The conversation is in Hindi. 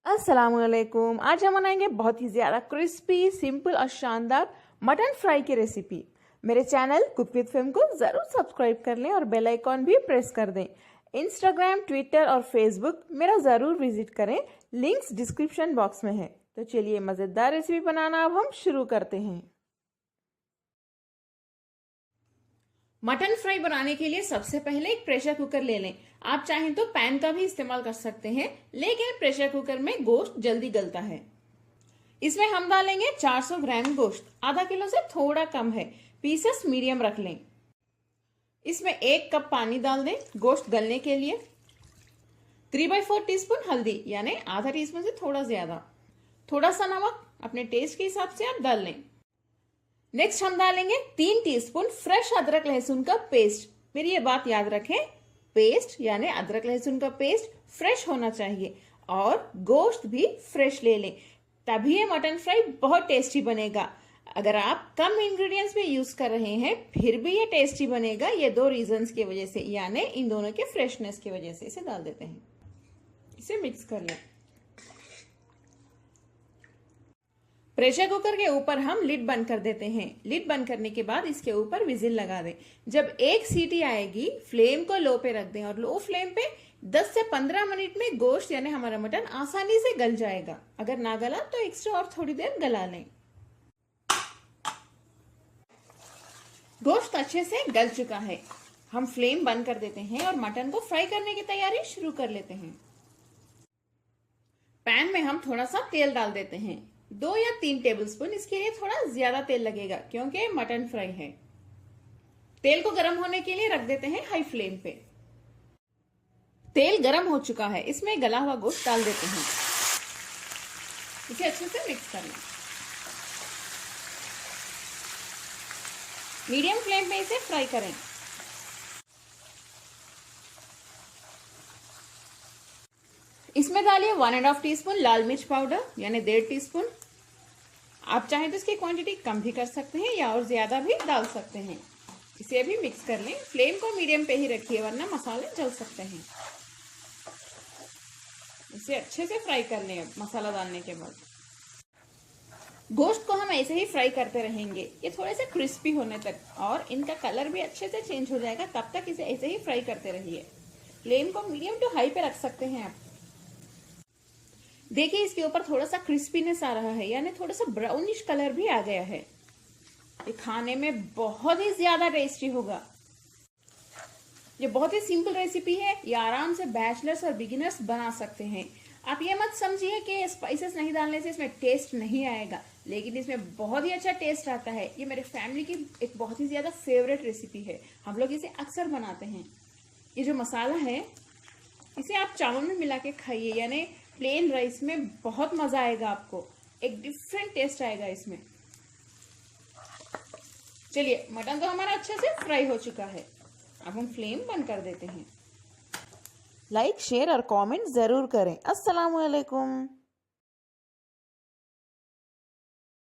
अस्सलामुअलैकुम। आज हम बनाएंगे बहुत ही ज़्यादा क्रिस्पी, सिंपल और शानदार मटन फ्राई की रेसिपी। मेरे चैनल कुक विद फेम को ज़रूर सब्सक्राइब कर लें और बेल आइकॉन भी प्रेस कर दें। इंस्टाग्राम, ट्विटर और फेसबुक मेरा ज़रूर विजिट करें, लिंक्स डिस्क्रिप्शन बॉक्स में है। तो चलिए मज़ेदार रेसिपी बनाना अब हम शुरू करते हैं। मटन फ्राई बनाने के लिए सबसे पहले एक प्रेशर कुकर ले लें। आप चाहें तो पैन का भी इस्तेमाल कर सकते हैं, लेकिन प्रेशर कुकर में गोश्त जल्दी गलता है। इसमें हम डालेंगे 400 ग्राम गोश्त, आधा किलो से थोड़ा कम है। पीसेस मीडियम रख लें। इसमें 1 कप पानी डाल दें गोश्त गलने के लिए। 3/4 टीस्पून हल्दी यानी आधा टीस्पून से थोड़ा ज्यादा। थोड़ा सा नमक अपने टेस्ट के हिसाब से आप डाल लें। नेक्स्ट हम डालेंगे 3 टीस्पून फ्रेश अदरक लहसुन का पेस्ट। मेरी ये बात याद रखें, पेस्ट यानी अदरक लहसुन का पेस्ट फ्रेश होना चाहिए और गोश्त भी फ्रेश ले लें, तभी ये मटन फ्राई बहुत टेस्टी बनेगा। अगर आप कम इंग्रेडिएंट्स में यूज कर रहे हैं फिर भी ये टेस्टी बनेगा। ये 2 रीजंस की वजह से, यानी इन दोनों के फ्रेशनेस की वजह से इसे डाल देते हैं। इसे मिक्स कर लें। प्रेशर कुकर के ऊपर हम लिड बंद कर देते हैं। लिड बंद करने के बाद इसके ऊपर विजिल लगा दें। जब 1 सीटी आएगी फ्लेम को लो पे रख दें और लो फ्लेम पे 10 से 15 मिनट में गोश्त यानी हमारा मटन आसानी से गल जाएगा। अगर ना गला तो एक्स्ट्रा और थोड़ी देर गला लें। गोश्त अच्छे से गल चुका है। हम फ्लेम बंद कर देते हैं और मटन को फ्राई करने की तैयारी शुरू कर लेते हैं। पैन में हम थोड़ा सा तेल डाल देते हैं, 2 या 3 टेबलस्पून। इसके लिए थोड़ा ज्यादा तेल लगेगा क्योंकि मटन फ्राई है। तेल को गर्म होने के लिए रख देते हैं हाई फ्लेम पे। तेल गर्म हो चुका है, इसमें गला हुआ गोश्त डाल देते हैं। इसे अच्छे से मिक्स कर लें। मीडियम फ्लेम पे इसे फ्राई करें। इसमें डालिए 1.5 टीस्पून लाल मिर्च पाउडर यानी 1.5 टीस्पून। आप चाहें तो इसकी क्वांटिटी कम भी कर सकते हैं या और ज्यादा भी डाल सकते हैं। इसे भी मिक्स कर लें। फ्लेम को मीडियम पे ही रखिए वरना मसाले जल सकते हैं। इसे अच्छे से फ्राई कर लें। मसाला डालने के बाद गोश्त को हम ऐसे ही फ्राई करते रहेंगे, ये थोड़े से क्रिस्पी होने तक, और इनका कलर भी अच्छे से चेंज हो जाएगा। तब तक इसे ऐसे ही फ्राई करते रहिए। फ्लेम को मीडियम टू हाई पे रख सकते हैं आप। देखिए इसके ऊपर थोड़ा सा क्रिस्पीनेस आ रहा है, यानी थोड़ा सा ब्राउनिश कलर भी आ गया है। ये खाने में बहुत ही ज्यादा टेस्टी होगा। ये बहुत ही सिंपल रेसिपी है, ये आराम से बैचलर्स और बिगिनर्स बना सकते हैं। आप ये मत समझिए कि स्पाइसेस नहीं डालने से इसमें टेस्ट नहीं आएगा, लेकिन इसमें बहुत ही अच्छा टेस्ट आता है। ये मेरे फैमिली की एक बहुत ही ज्यादा फेवरेट रेसिपी है, हम लोग इसे अक्सर बनाते हैं। ये जो मसाला है इसे आप चावल में मिला के खाइए, यानी प्लेन राइस में बहुत मजा आएगा आपको। एक डिफरेंट टेस्ट आएगा इसमें। चलिए मटन तो हमारा अच्छे से फ्राई हो चुका है, अब हम फ्लेम बंद कर देते हैं। लाइक, शेयर और कमेंट जरूर करें। अस्सलामुअलैकुम।